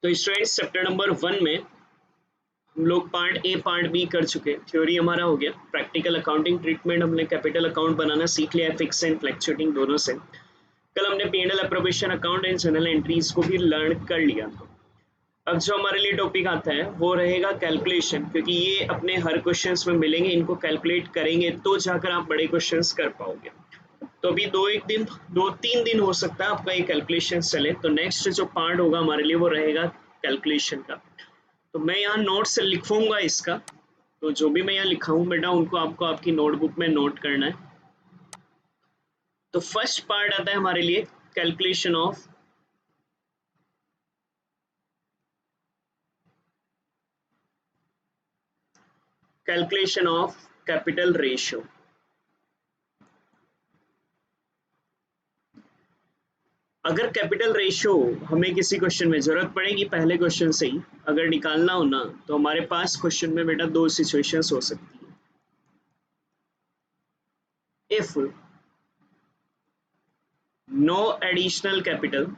तो students chapter number 1 में हम लोग पार्ट ए पार्ट बी कर चुके हैं। थ्योरी हमारा हो गया, प्रैक्टिकल अकाउंटिंग ट्रीटमेंट हमने कैपिटल अकाउंट बनाना सीख लिया है, फिक्स एंड फ्लक्चुएटिंग दोनों से। कल हमने P and L appropriation account and general entries को भी लर्न कर लिया। अब जो हमारे लिए टॉपिक आता है वो रहेगा कैलकुलेशन, क्योंकि ये अपने हर क्वेश्चंस में मिलेंगे, इनको कैलकुलेट करेंगे तो जाकर आप बड़े क्वेश्चंस कर पाओगे। तो अभी 2-3 दिन हो सकता है आपका ये कैलकुलेशन चले, तो नेक्स्ट जो पार्ट होगा हमारे लिए वो रहेगा कैलकुलेशन का। तो मैं यहाँ नोट्स लिखूंगा इसका, तो जो भी मैं यहाँ लिखा हूँ बेटा उनको आपको आपकी नोटबुक में नोट करना है। तो फर्स्ट पार्ट आता है हमारे लिए कैलकुलेशन ऑफ कैपिटल रेशियो। अगर कैपिटल रेशियो हमें किसी क्वेश्चन में जरूरत पड़ेगी, पहले क्वेश्चन से ही अगर निकालना हो ना, तो हमारे पास क्वेश्चन में बेटा दो सिचुएशंस हो सकती है। If no additional capital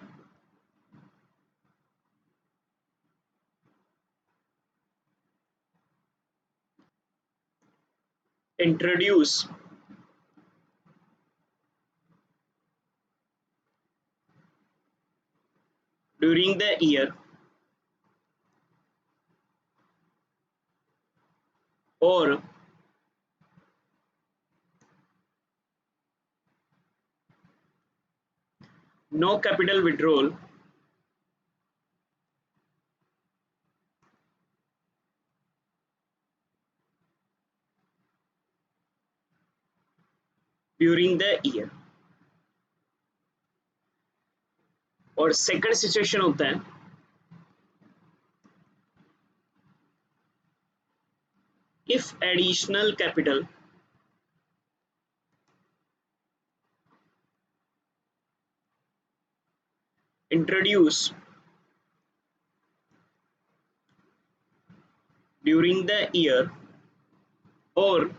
introduce during the year और no capital withdrawal during the year। और सेकंड सिचुएशन होता है if additional capital introduced during the year or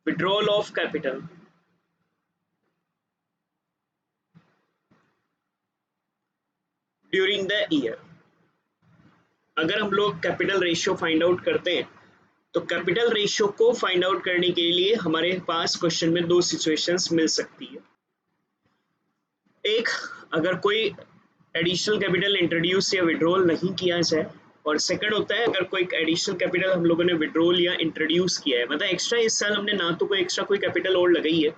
withdrawal of capital during the year। अगर हम लोग कैपिटल रेशियो फाइंड आउट करते हैं, तो कैपिटल रेशियो को फाइंड आउट करने के लिए हमारे पास क्वेश्चन में दो सिचुएशंस मिल सकती है। एक, अगर कोई एडिशनल कैपिटल इंट्रोड्यूस या विड्रॉल नहीं किया जाए, और सेकंड होता है अगर कोई एडिशनल कैपिटल हम लोगों ने विड्रॉल या इंट्रोड्यूस किया है, मतलब एक्स्ट्रा इस साल हमने ना तो कोई एक्स्ट्रा कोई कैपिटल और लगाई है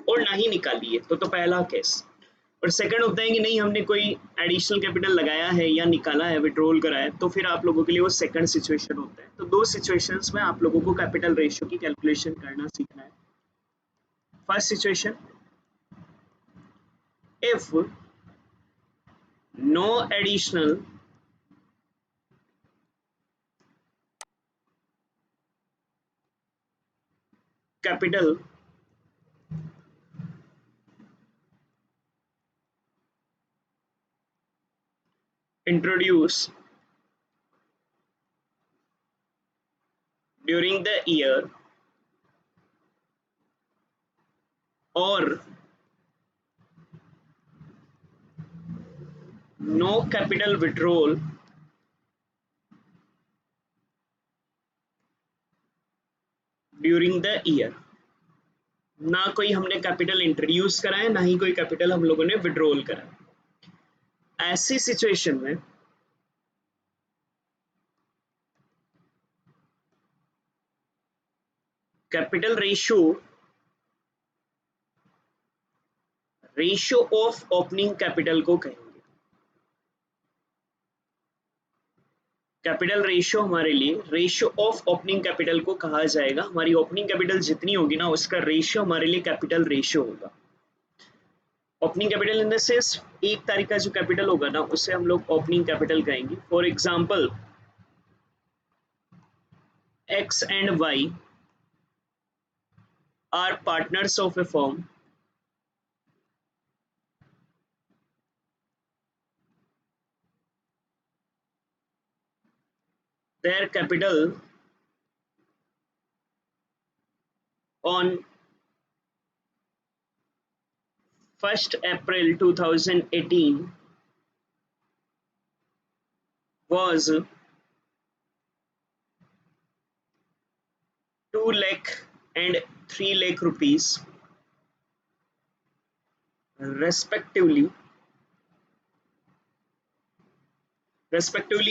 और ना ही निकाली है, तो पहला केस। और सेकंड होता है कि नहीं हमने कोई एडिशनल कैपिटल लगाया है या निकाला है, विड्रॉल करा है, तो फिर आप लोगों के लिए वो सेकंड सिचुएशन होता है। तो दो सिचुएशंस में आप लोगों को कैपिटल रेशियो की कैलकुलेशन करना सीखना है। First situation, if no additional capital introduced during the year or no capital withdrawal during the year, ना कोई हमने कैपिटल इंट्रोड्यूस करा है ना ही कोई कैपिटल हम लोगों ने विड्रॉल करा है, ऐसी सिचुएशन में capital ratio of opening capital को कहेंगे। कैपिटल रेशियो हमारे लिए रेशियो ऑफ ओपनिंग कैपिटल को कहा जाएगा। हमारी ओपनिंग कैपिटल जितनी होगी ना उसका रेशियो हमारे लिए कैपिटल रेशियो होगा। Opening capital in the sense 1 तारीख का जो कैपिटल होगा ना उसे हम लोग ओपनिंग कैपिटल कहेंगे। For example X and Y are partners of a firm, their capital on 1st April 2018 was 2 lakh and 3 lakh rupees respectively.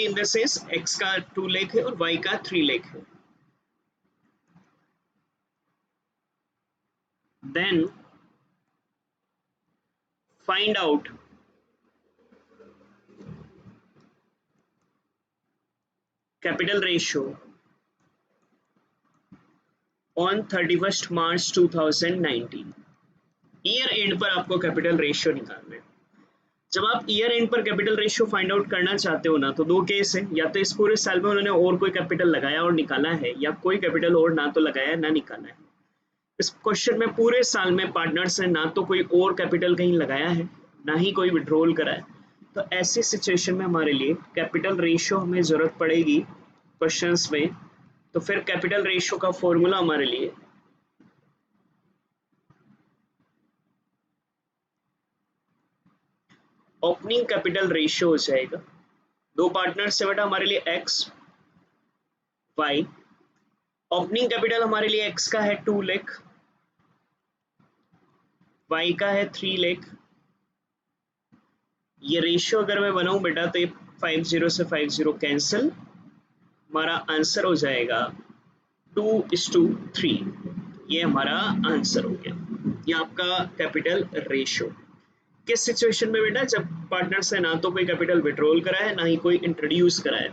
In this is x का 2 लाख है और y का 3 लाख है. Then find out capital ratio on 31st March 2019. Year and पर आपको capital ratio निकालना है. जब आप ईयर एंड पर कैपिटल रेशियो फाइंड आउट करना चाहते हो ना, तो दो केस है, या तो इस पूरे साल में उन्होंने और कोई कैपिटल लगाया और निकाला है, या कोई कैपिटल और ना तो लगाया ना निकाला है. इस क्वेश्चन में पूरे साल में पार्टनर्स ने ना तो कोई और कैपिटल कहीं लगाया है, ना ही कोई विड्रॉल करा है. तो ऐसी सिचुएशन में हमारे लिए कैपिटल रेशियो हमें जरूरत पड़ेगी क्वेश्चंस में. तो फिर कैपिटल रेशियो का फॉर्मूला हमारे लिए ओपनिंग कैपिटल रेशियो हो जाएगा. दो पार्टनर्स है बेटा हमारे लिए एक्स वाई. ओपनिंग कैपिटल हमारे लिए एक्स का है 2 लाख, वाई का है 3 लाख. ये रेशियो अगर मैं बनाऊं बेटा तो ये 50 से 50 कैंसिल, हमारा आंसर हो जाएगा 2:3. ये हमारा आंसर हो गया. ये आपका कैपिटल रेशियो. किस सिचुएशन में बेटा? जब पार्टनर्स ने ना तो कोई कैपिटल विड्रॉल करा है ना ही कोई इंट्रोड्यूस करा है.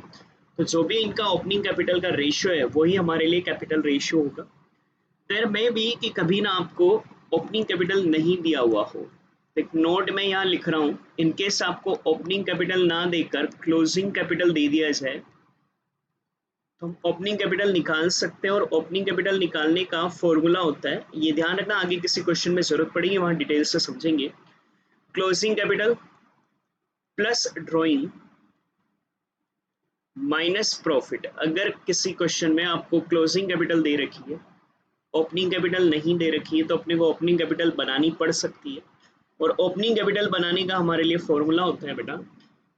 तो जो भी इनका ओपनिंग कैपिटल का रेशियो है वही हमारे लिए कैपिटल रेशियो होगा. देयर में भी कि कभी ना आपको ओपनिंग कैपिटल नहीं दिया हुआ हो. एक नोट में यहाँ लिख रहा हूँ, इनकेस आपको ओपनिंग कैपिटल ना देकर क्लोजिंग कैपिटल दे दिया जाए तो हम ओपनिंग कैपिटल निकाल सकते हैं. और ओपनिंग कैपिटल निकालने का फॉर्मूला होता है, ये ध्यान रखना, आगे किसी क्वेश्चन में जरूरत पड़ेगी वहां डिटेल से समझेंगे. Closing capital plus drawing minus profit. अगर किसी क्वेश्चन में आपको क्लोजिंग कैपिटल दे रखी है, ओपनिंग कैपिटल नहीं दे रखी है, तो अपने को ओपनिंग कैपिटल बनानी पड़ सकती है. और ओपनिंग कैपिटल बनाने का हमारे लिए फॉर्मूला होता है बेटा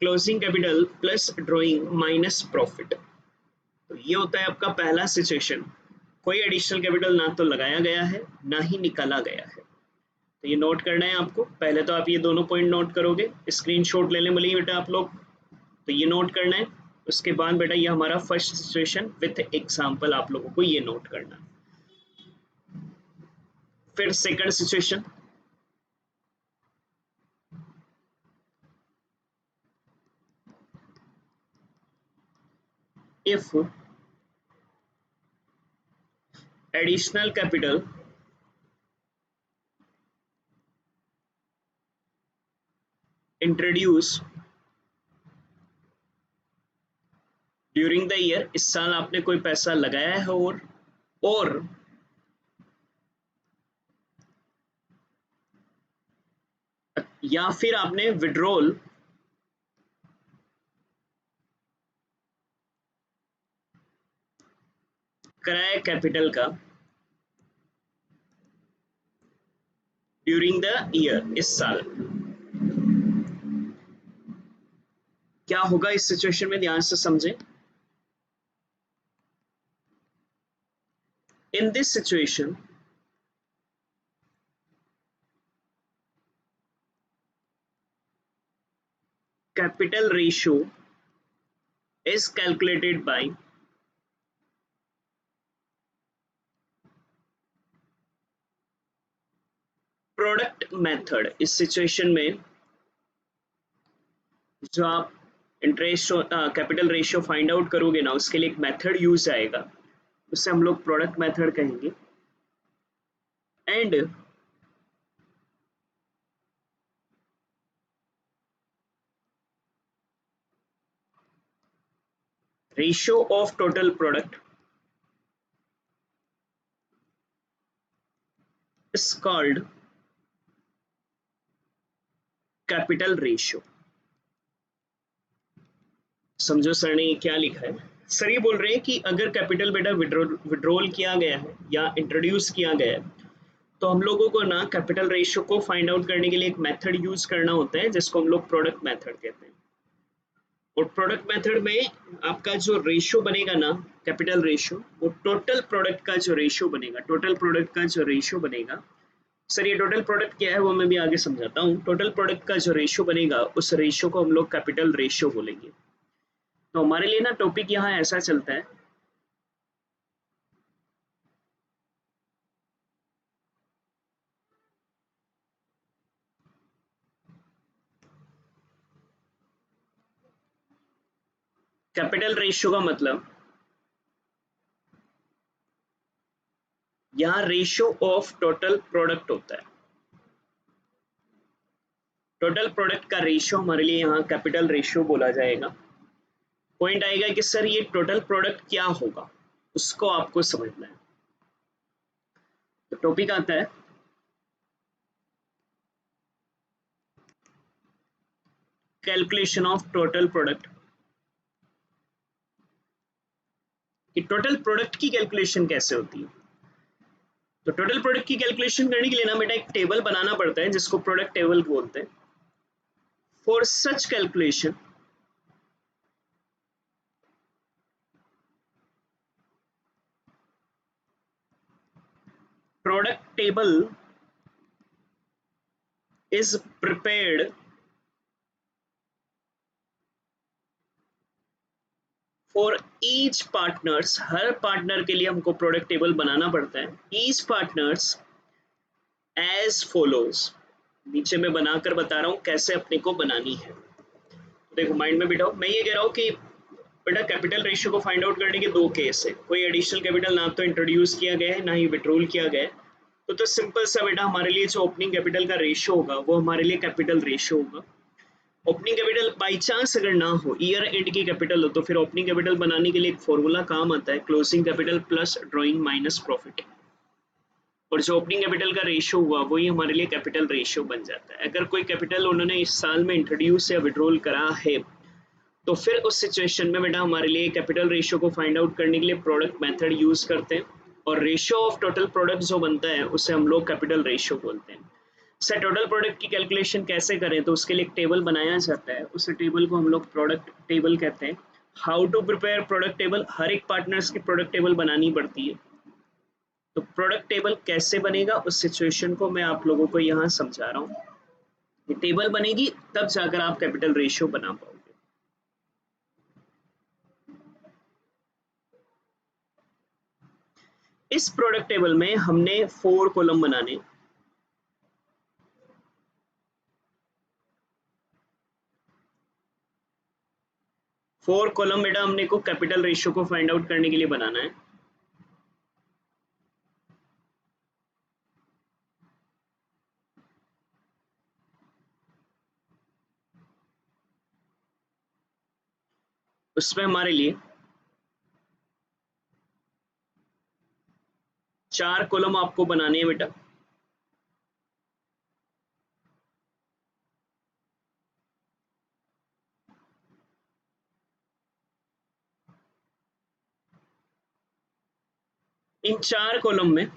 closing capital plus drawing minus profit. तो ये होता है आपका पहला सिचुएशन. कोई एडिशनल कैपिटल ना तो लगाया गया है ना ही निकाला गया है. तो ये नोट करना है आपको. पहले तो आप ये दोनों पॉइंट नोट करोगे, स्क्रीनशॉट ले लें बोलिए बेटा आप लोग. तो ये नोट करना है. उसके बाद बेटा ये हमारा फर्स्ट सिचुएशन विथ एग्जांपल आप लोगों को ये नोट करना है. फिर second situation, if additional capital introduced during the year, इस साल आपने कोई पैसा लगाया है और या फिर आपने विड्रॉल कराया कैपिटल का ड्यूरिंग द ईयर, इस साल. क्या होगा इस सिचुएशन में, ध्यान से समझें. In this situation capital ratio is calculated by product method. इस सिचुएशन में जो आप interest capital ratio find out करोगे ना, उसके लिए एक मेथड यूज आएगा, उसे हम लोग प्रोडक्ट मेथड कहेंगे. And ratio of total product is called capital ratio. समझो सर ने क्या लिखा है. सर ये बोल रहे हैं कि अगर कैपिटल बेटा विड्रॉल किया गया है या इंट्रोड्यूस किया गया है तो हम लोगों को ना कैपिटल रेशियो को फाइंड आउट करने के लिए एक मेथड यूज करना होता है जिसको हम लोग प्रोडक्ट मेथड कहते हैं। और प्रोडक्ट मेथड में आपका जो रेशियो बनेगा ना, कैपिटल रेशियो, वो टोटल प्रोडक्ट का जो रेशियो बनेगा, टोटल प्रोडक्ट का जो रेशियो बनेगा। सर ये टोटल प्रोडक्ट क्या है वो मैं भी आगे समझाता हूँ। टोटल प्रोडक्ट का जो रेशियो बनेगा उस रेशियो को हम लोग कैपिटल रेशियो बोलेंगे। तो हमारे लिए ना टॉपिक यहाँ ऐसा चलता है, कैपिटल रेशियो का मतलब यहाँ रेशियो ऑफ टोटल प्रोडक्ट होता है। टोटल प्रोडक्ट का रेशियो हमारे लिए यहाँ कैपिटल रेशियो बोला जाएगा। पॉइंट आएगा कि सर ये टोटल प्रोडक्ट क्या होगा, उसको आपको समझना है। तो टॉपिक आता है कैलकुलेशन ऑफ टोटल प्रोडक्ट। कि टोटल प्रोडक्ट की कैलकुलेशन कैसे होती है। तो टोटल प्रोडक्ट की कैलकुलेशन करने के लिए ना बेटा एक टेबल बनाना पड़ता है जिसको प्रोडक्ट टेबल बोलते हैं। For such calculation product table is prepared for each partners. हर पार्टनर के लिए हमको प्रोडक्ट टेबल बनाना पड़ता है। Each partners as follows. नीचे मैं बनाकर बता रहा हूं कैसे अपने को बनानी है। तो देखो माइंड में बिठाओ, मैं ये कह रहा हूं कि बेटा कैपिटल रेशियो को फाइंड आउट करने के दो केस है। कोई एडिशनल कैपिटल ना तो इंट्रोड्यूस किया गया है ना ही विड्रॉल किया गया है। तो सिंपल सा बेटा हमारे लिए जो ओपनिंग कैपिटल का रेशियो होगा वो हमारे लिए कैपिटल रेशियो होगा। ओपनिंग कैपिटल बाई चांस अगर ना हो, ईयर एंड की कैपिटल हो, तो फिर ओपनिंग कैपिटल बनाने के लिए एक फॉर्मूला काम आता है, closing capital plus drawing minus profit. और जो ओपनिंग कैपिटल का रेशियो हुआ वही हमारे लिए कैपिटल रेशियो बन जाता है। अगर कोई कैपिटल उन्होंने इस साल में इंट्रोड्यूस या विड्रॉल करा है तो फिर उस सिचुएशन में बेटा हमारे लिए कैपिटल रेशियो को फाइंड आउट करने के लिए प्रोडक्ट मेथड यूज करते हैं। और रेशियो ऑफ टोटल प्रोडक्ट जो बनता है उसे हम लोग कैपिटल रेशियो बोलते हैं। सर टोटल प्रोडक्ट की कैलकुलेशन कैसे करें, तो उसके लिए एक टेबल बनाया जाता है। उस टेबल को हम लोग प्रोडक्ट टेबल कहते हैं। How to prepare product table, हर एक पार्टनर्स की प्रोडक्ट टेबल बनानी पड़ती है। तो प्रोडक्ट टेबल कैसे बनेगा उस सिचुएशन को मैं आप लोगों को यहाँ समझा रहा हूँ। ये टेबल बनेगी तब जाकर आप कैपिटल रेशियो बना पाओगे। इस प्रोडक्ट टेबल में हमने 4 कॉलम बनाने। फोर कॉलम बेटा हमने को कैपिटल रेशियो को फाइंड आउट करने के लिए बनाना है। उसमें हमारे लिए 4 कॉलम आपको बनाने हैं बेटा। इन 4 कॉलम में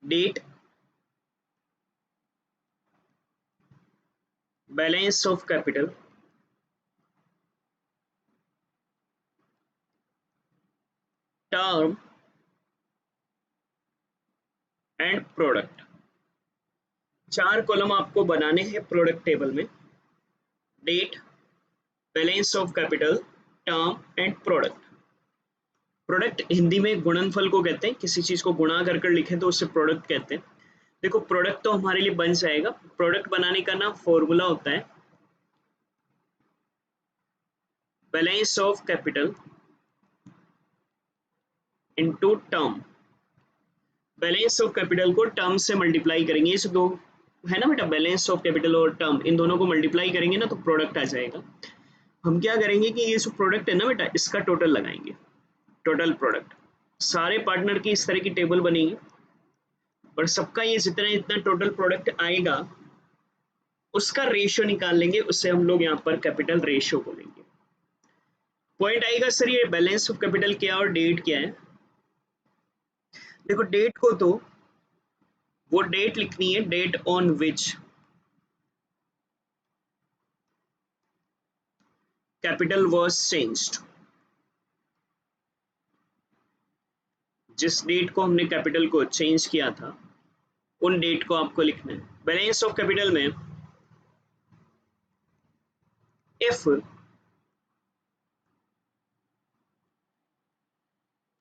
date, balance of capital, term and product. 4 column आपको बनाने हैं प्रोडक्ट टेबल में। Date, balance of capital, term and product. Product Hindi में गुणनफल को कहते हैं। किसी चीज को गुणा कर कर लिखें तो उसे प्रोडक्ट कहते हैं। देखो प्रोडक्ट तो हमारे लिए बन जाएगा। प्रोडक्ट बनाने का ना फॉर्मूला होता है balance of capital into term. Balance of capital को टर्म से मल्टीप्लाई करेंगे। ये दो है ना बेटा, बैलेंस ऑफ कैपिटल और टर्म, इन दोनों को मल्टीप्लाई करेंगे ना तो प्रोडक्ट आ जाएगा। हम क्या करेंगे कि ये जो प्रोडक्ट है ना बेटा इसका टोटल लगाएंगे। टोटल प्रोडक्ट, सारे पार्टनर की इस तरह की टेबल बनेगी और सबका ये जितना इतना टोटल प्रोडक्ट आएगा उसका रेशियो निकाल लेंगे। उससे हम लोग यहाँ पर कैपिटल रेशियो बोलेंगे। पॉइंट आएगा सर ये बैलेंस ऑफ कैपिटल क्या और डेट क्या है। देखो डेट को तो वो डेट लिखनी है, date on which capital was changed. जिस डेट को हमने कैपिटल को चेंज किया था उन डेट को आपको लिखना है। बैलेंस ऑफ कैपिटल में इफ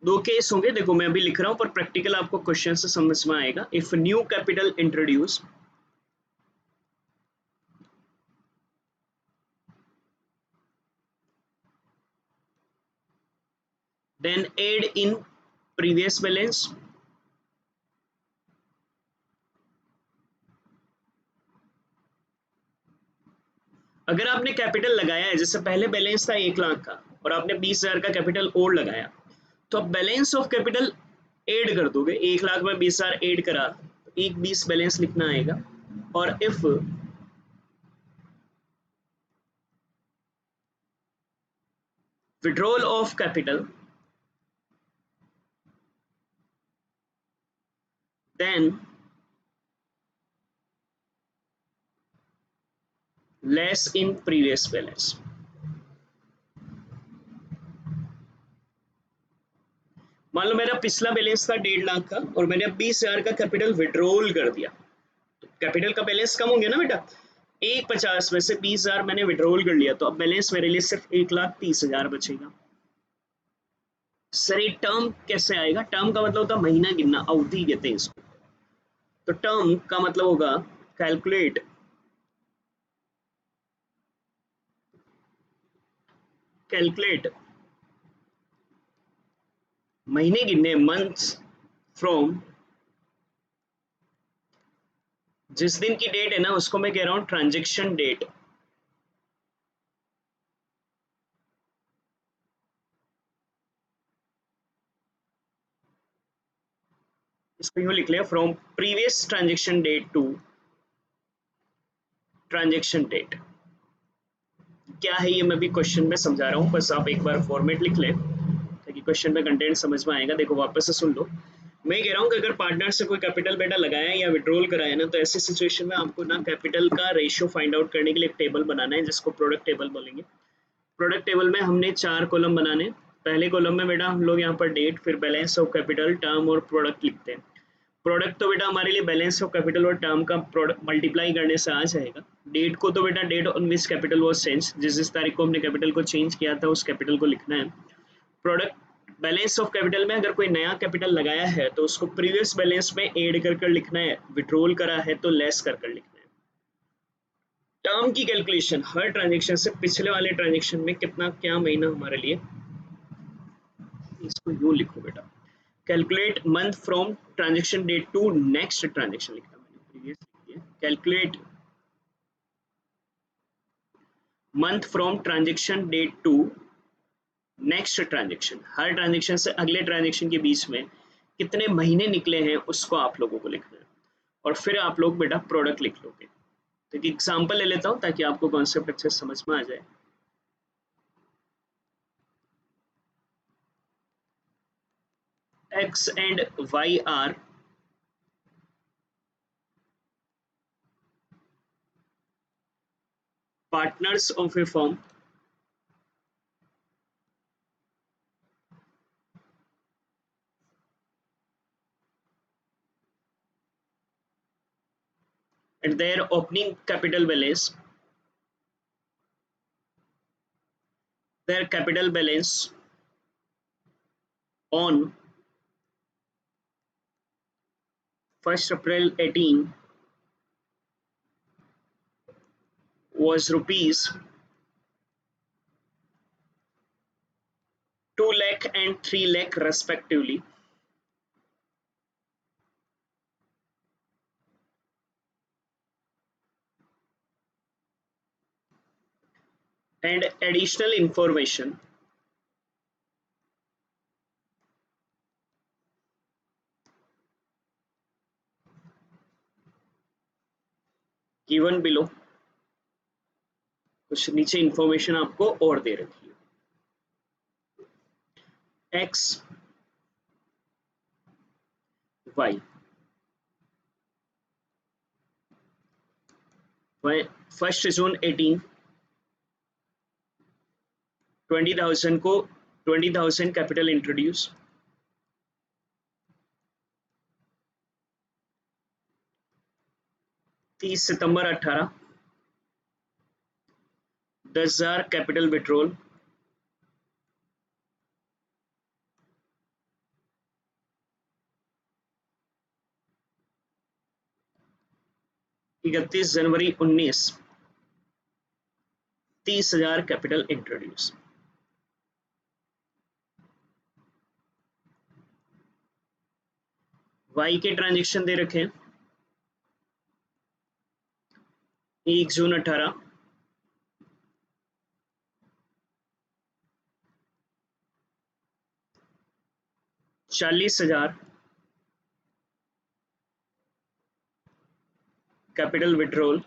दो केस होंगे, देखो मैं अभी लिख रहा हूं पर प्रैक्टिकल आपको क्वेश्चन से समझ में आएगा। If new capital introduce, then add in previous balance, अगर आपने कैपिटल लगाया है, जैसे पहले बैलेंस था 1 लाख का और आपने 20,000 का कैपिटल और लगाया, तो अब बैलेंस ऑफ कैपिटल ऐड कर दोगे। 1 लाख में 20,000 ऐड करा तो 1,20 बैलेंस लिखना आएगा। और if withdrawal of capital, than less in previous balance. मान लो मेरा पिछला बैलेंस था 1.5 लाख का और मैंने अब 20,000 का कैपिटल विड्रॉल कर दिया, तो कैपिटल का बैलेंस कम हो गया ना बेटा। 1,50 में से 20,000 मैंने विड्रॉल कर लिया, तो अब बैलेंस मेरे लिए सिर्फ 1,30,000 बचेगा। सर ये टर्म कैसे आएगा? टर्म का मतलब होता है महीना गिनना, अवधि कहते हैं इसको। तो टर्म का मतलब होगा कैलकुलेट कैलकुलेट महीने गिनने, मंथ्स फ्रॉम, जिस दिन की डेट है ना उसको मैं कह रहा हूं ट्रांजेक्शन डेट। इसको यूं लिख लिया, from previous transaction date to transaction date. क्या है ये मैं भी क्वेश्चन में समझा रहा हूँ, बस आप एक बार फॉर्मेट लिख लें ताकि क्वेश्चन में कंटेंट समझ में आएगा। देखो वापस से सुन लो, मैं कह रहा हूँ कि अगर पार्टनर से कोई कैपिटल बेटा लगाया है या विड्रॉल कराया ना, तो ऐसी सिचुएशन में आपको ना कैपिटल का रेशियो फाइंड आउट करने के लिए एक टेबल बनाना है जिसको प्रोडक्ट टेबल बोलेंगे। प्रोडक्ट टेबल में हमने 4 कॉलम बनाने। पहले कॉलम में बेटा हम लोग यहाँ पर डेट, फिर बैलेंस ऑफ कैपिटल, टर्म और प्रोडक्ट लिखते हैं। प्रोडक्ट तो बेटा हमारे लिए बैलेंस ऑफ कैपिटल और टर्म का प्रोडक्ट मल्टीप्लाई करने से आ जाएगा। डेट को तो बेटा date on which capital was change, जिस तारीख को हमने कैपिटल को चेंज किया था उस कैपिटल को लिखना है। प्रोडक्ट बैलेंस ऑफ कैपिटल में अगर कोई नया कैपिटल लगाया है तो उसको प्रीवियस बैलेंस में ऐड कर कर लिखना है, विड्रॉल करा है तो लेस कर कर लिखना है। टर्म की कैलकुलेशन हर ट्रांजेक्शन से पिछले वाले ट्रांजेक्शन में कितना क्या महीना हमारे लिए, इसको यूं लिखो बेटा, calculate month from transaction date to next transaction लिखा मैंने, प्रीवियस लिख दिया। Calculate month from transaction date to next transaction, हर ट्रांजेक्शन से अगले ट्रांजेक्शन के बीच में कितने महीने निकले हैं उसको आप लोगों को लिखना है। और फिर आप लोग बेटा प्रोडक्ट लिख लोगे। तो एक एग्जांपल ले लेता हूं ताकि आपको कॉन्सेप्ट अच्छे से समझ में आ जाए। X and Y are partners of a firm at their opening capital balance, their capital balance on 1st April 18 was rupees 2 lakh and 3 lakh respectively, and additional information given below। कुछ नीचे information आपको और दे रखी है। X Y. 1 जून 18, 20,000 को 20,000 capital introduce. 30 सितंबर 18, 10,000 capital withdrawal. 31 जनवरी 19, 30,000 capital introduce. Y के transaction दे रखे हैं। 1 जून 18, 40,000 कैपिटल विड्रॉल।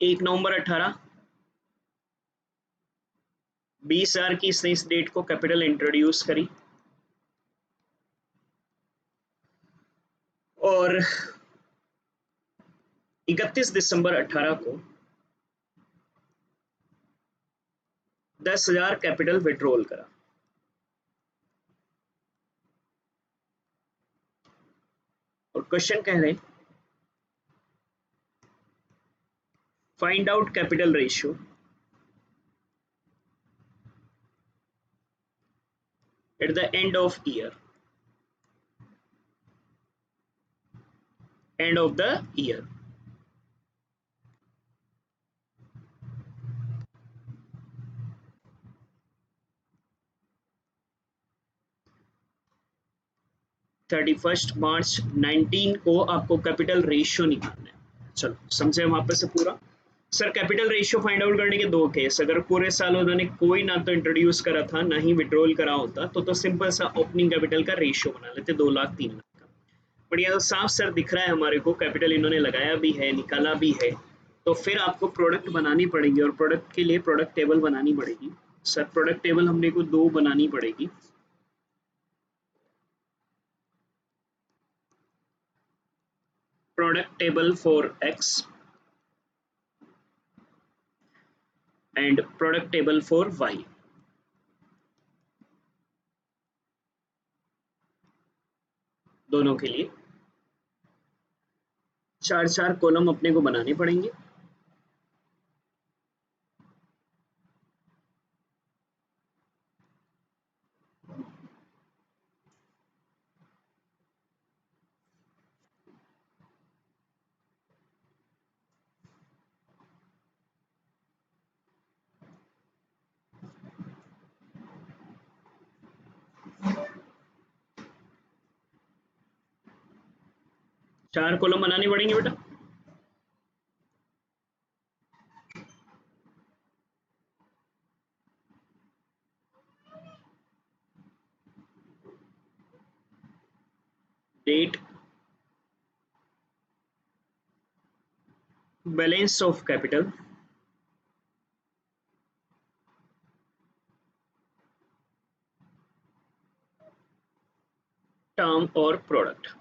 1 नवंबर 18, 20,000 की इसने इस डेट को कैपिटल इंट्रोड्यूस करी। और 31 दिसंबर 18 को 10,000 कैपिटल विड्रॉल करा। और क्वेश्चन कह रहे find out capital ratio at the end of year, end of the year. March 19 को आपको कैपिटल रेशियो निकालना है। चलो समझे वहां पे से पूरा। Sir capital ratio find out करने के दो केस, अगर पूरे साल उन्होंने कोई ना तो इंट्रोड्यूस करा था ना ही विड्रॉल करा होता तो सिंपल सा ओपनिंग कैपिटल का रेशियो बना लेते, 2 लाख 3 लाख का। बट यहाँ तो साफ सर दिख रहा है हमारे को कैपिटल इन्होंने लगाया भी है निकाला भी है, तो फिर आपको प्रोडक्ट बनानी पड़ेगी और प्रोडक्ट के लिए प्रोडक्ट टेबल बनानी पड़ेगी। सर प्रोडक्ट टेबल हमने को 2 बनानी पड़ेगी। Product table for X and product table for Y. दोनों के लिए 4 कॉलम अपने को बनाने पड़ेंगे। चार कॉलम बनाने पड़ेंगे बेटा। Date, balance of capital, term और product.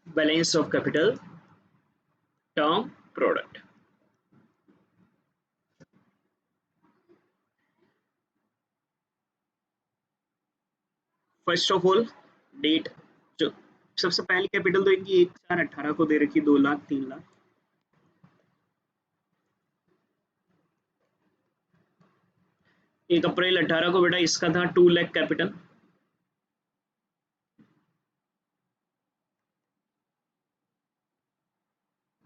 Balance of capital, term, product. First of all date, जो सबसे पहली कैपिटल तो इनकी 1/4/18 को दे रखी 2 लाख 3 लाख। 1 अप्रैल 18 को बेटा इसका था 2 लाख कैपिटल।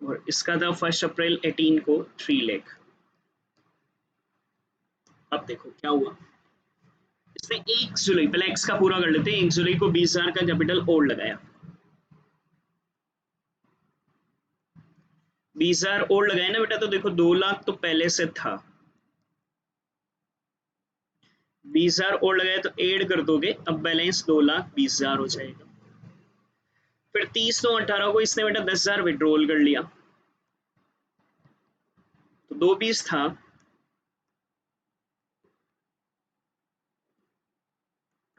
और इसका था 1 अप्रैल 18 को 3 लाख। अब देखो क्या हुआ, इसने 1 जुलाई, पहले एक्स का पूरा कर लेते हैं, 1 जुलाई को 20,000 का कैपिटल और लगाया, 20,000 और लगाया ना बेटा, तो देखो 2 लाख तो पहले से था, 20,000 और लगाया तो ऐड कर दोगे, अब बैलेंस 2,20,000 हो जाएगा। फिर 30/9/18 को इसने बेटा 10,000 विड्रॉल कर लिया, तो 2 20 था,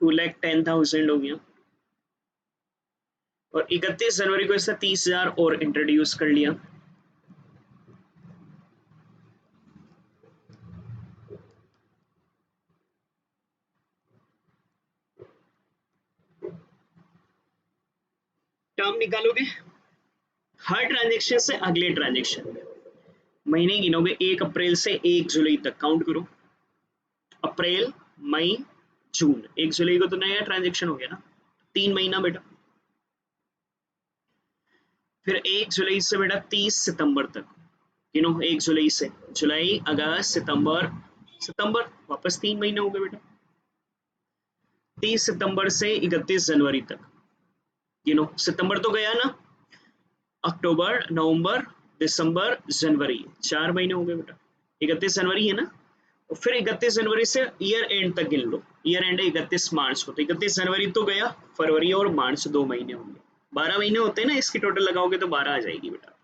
2,10,000 हो गया, और 31 जनवरी को इसने 30,000 और इंट्रोड्यूस कर लिया, टर्म निकालोगे हर ट्रांजेक्शन से अगले ट्रांजेक्शन में, महीने गिनोगे 1 अप्रैल से 1 जुलाई तक, काउंट करो, अप्रैल, मई, जून, 1 जुलाई को तो नया ट्रांजेक्शन हो गया ना, 3 महीना बेटा। फिर 1 जुलाई से बेटा 30 सितंबर तक गिनो, 1 जुलाई से जुलाई, अगस्त, सितंबर, सितंबर वापस 3 महीने हो गए बेटा, 30 सितंबर से 31 जनवरी तक गिनो, सितंबर तो गया ना, अक्टूबर, नवंबर, दिसंबर, जनवरी, 4 महीने हो गए बेटा, 31 जनवरी है ना, और फिर 31 जनवरी से ईयर एंड तक गिन लो, ईयर एंड है 31 मार्च को, तो 31 जनवरी तो गया, फरवरी और मार्च 2 महीने होंगे, 12 महीने होते हैं ना, इसकी टोटल लगाओगे तो 12 आ जाएगी बेटा।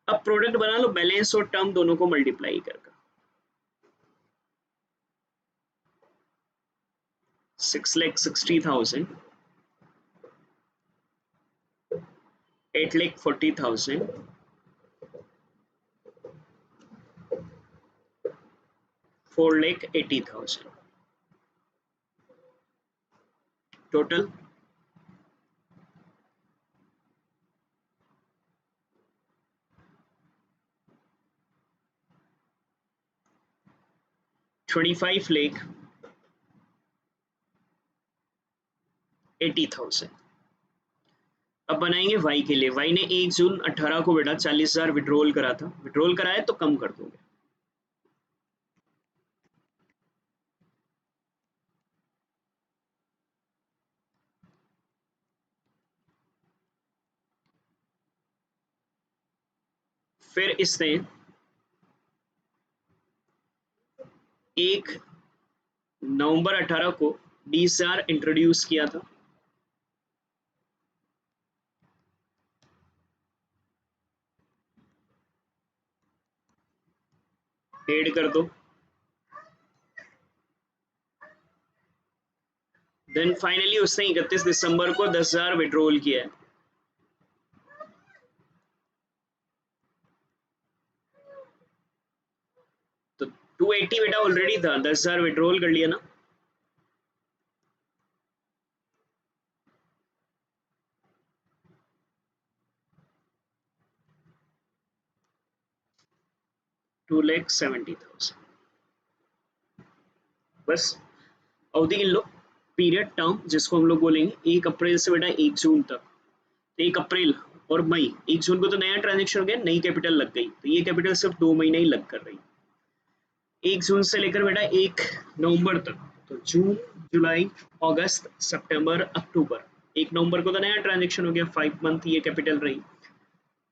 अब प्रोडक्ट बना लो, बैलेंस और टर्म दोनों को मल्टीप्लाई कर, 6,60,000, 8,40,000, 4,80,000 टोटल, $25,80,000। अब बनाएंगे वाई के लिए, वाई ने 1 जून 18 को बेटा 40,000 विड्रॉल करा था, विड्रॉल कराया तो कम कर दोगे, फिर इसने 1 नवंबर 18 को 20,000 इंट्रोड्यूस किया था, ऐड कर दो, देन फाइनली उसने 31 दिसंबर को 10,000 विड्रॉल किया है, तो 280 बेटा ऑलरेडी था, 10,000 विड्रॉल कर लिया ना, $2,70,000, बस अवधि गिन लो, पीरियड टर्म जिसको हम लोग बोलेंगे 1 अप्रैल से बेटा 1 जून तक, 1 अप्रैल और मई, 1 जून को तो नया ट्रांजेक्शन हो गया, नई कैपिटल लग गई, तो ये कैपिटल सिर्फ 2 महीने ही लग कर रही, 1 जून से लेकर बेटा 1 नवंबर तक, तो जून, जुलाई, अगस्त, सितंबर, अक्टूबर, 1 नवंबर को तो नया ट्रांजेक्शन हो गया, 5 मंथ ये कैपिटल रही,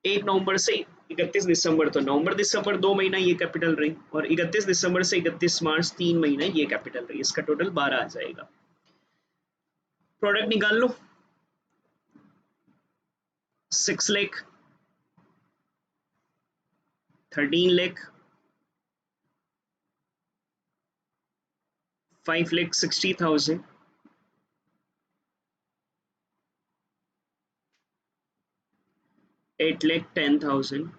1 नवंबर से 31 दिसंबर, तो नवंबर दिसंबर 2 महीना ये कैपिटल रही, और 31 दिसंबर से 31 मार्च 3 महीने ये कैपिटल रही, इसका टोटल 12 आ जाएगा। प्रोडक्ट निकाल लो, 6 लाख, 13 लाख, 5,60,000, 8,10,000,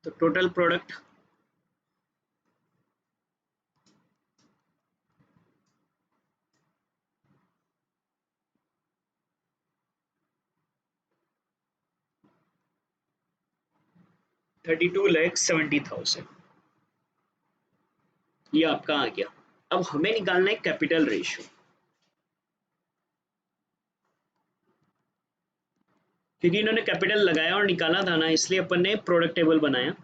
तो टोटल प्रोडक्ट 32,70,000, ये आपका आ गया। अब हमें निकालना है कैपिटल रेशियो, क्योंकि इन्होंने कैपिटल लगाया और निकाला था ना, इसलिए अपन ने प्रोडक्ट टेबल बनाया।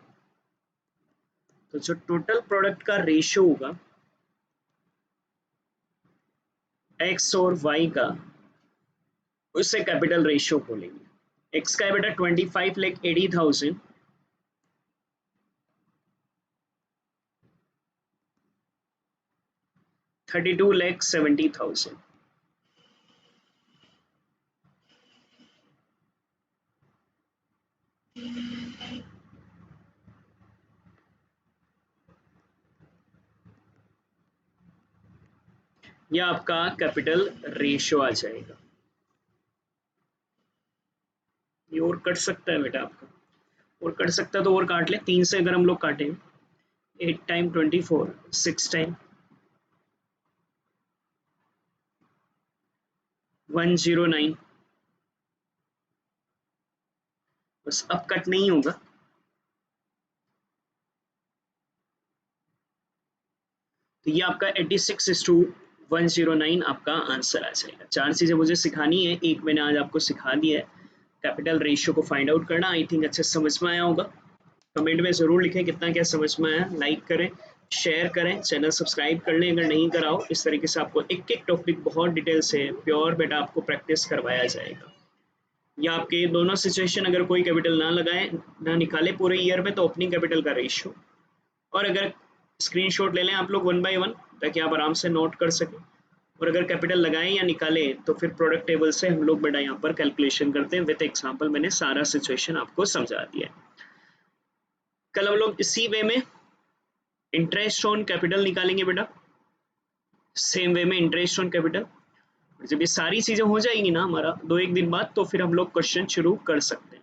तो जो टोटल प्रोडक्ट का रेशियो होगा एक्स और वाई का, उससे कैपिटल रेशियो बोलेंगे। एक्स का है बेटा 25,80,000, 32,70,000। यह आपका कैपिटल रेशियो आ जाएगा। ये और कट सकता है बेटा आपका, और कट सकता है तो और काट ले। 3 से अगर हम लोग काटें, 8 टाइम 24, 6 टाइम 109। बस अब कट नहीं होगा। तो ये आपका 86:109 आपका आंसर आ जाएगा। 4 चीजें मुझे सिखानी है, एक मैंने आज आपको सिखा दिया है, कैपिटल रेशियो को फाइंड आउट करना। आई थिंक अच्छे समझ में आया होगा। कमेंट में जरूर लिखें कितना क्या समझ में आया। लाइक करें, शेयर करें, चैनल सब्सक्राइब कर लें अगर नहीं कराओ। इस तरीके से आपको एक एक टॉपिक बहुत डिटेल से प्योर बेटा आपको प्रैक्टिस करवाया जाएगा। या आपके दोनों सिचुएशन, अगर कोई कैपिटल ना लगाए ना निकाले पूरे ईयर में, तो ओपनिंग कैपिटल का रेशियो, और अगर स्क्रीनशॉट ले लें आप लोग 1 बाय 1, ताकि आप आराम से नोट कर सकें। और अगर कैपिटल लगाएं या निकाले तो फिर प्रोडक्ट टेबल से हम लोग बेटा यहाँ पर कैलकुलेशन करते हैं विद एग्जांपल। मैंने सारा सिचुएशन आपको समझा दिया है। कल हम लोग इसी वे में इंटरेस्ट ऑन कैपिटल निकालेंगे बेटा, सेम वे में इंटरेस्ट ऑन कैपिटल। जब ये सारी चीजें हो जाएंगी ना हमारा 2-1 दिन बाद, तो फिर हम लोग क्वेश्चन शुरू कर सकते हैं।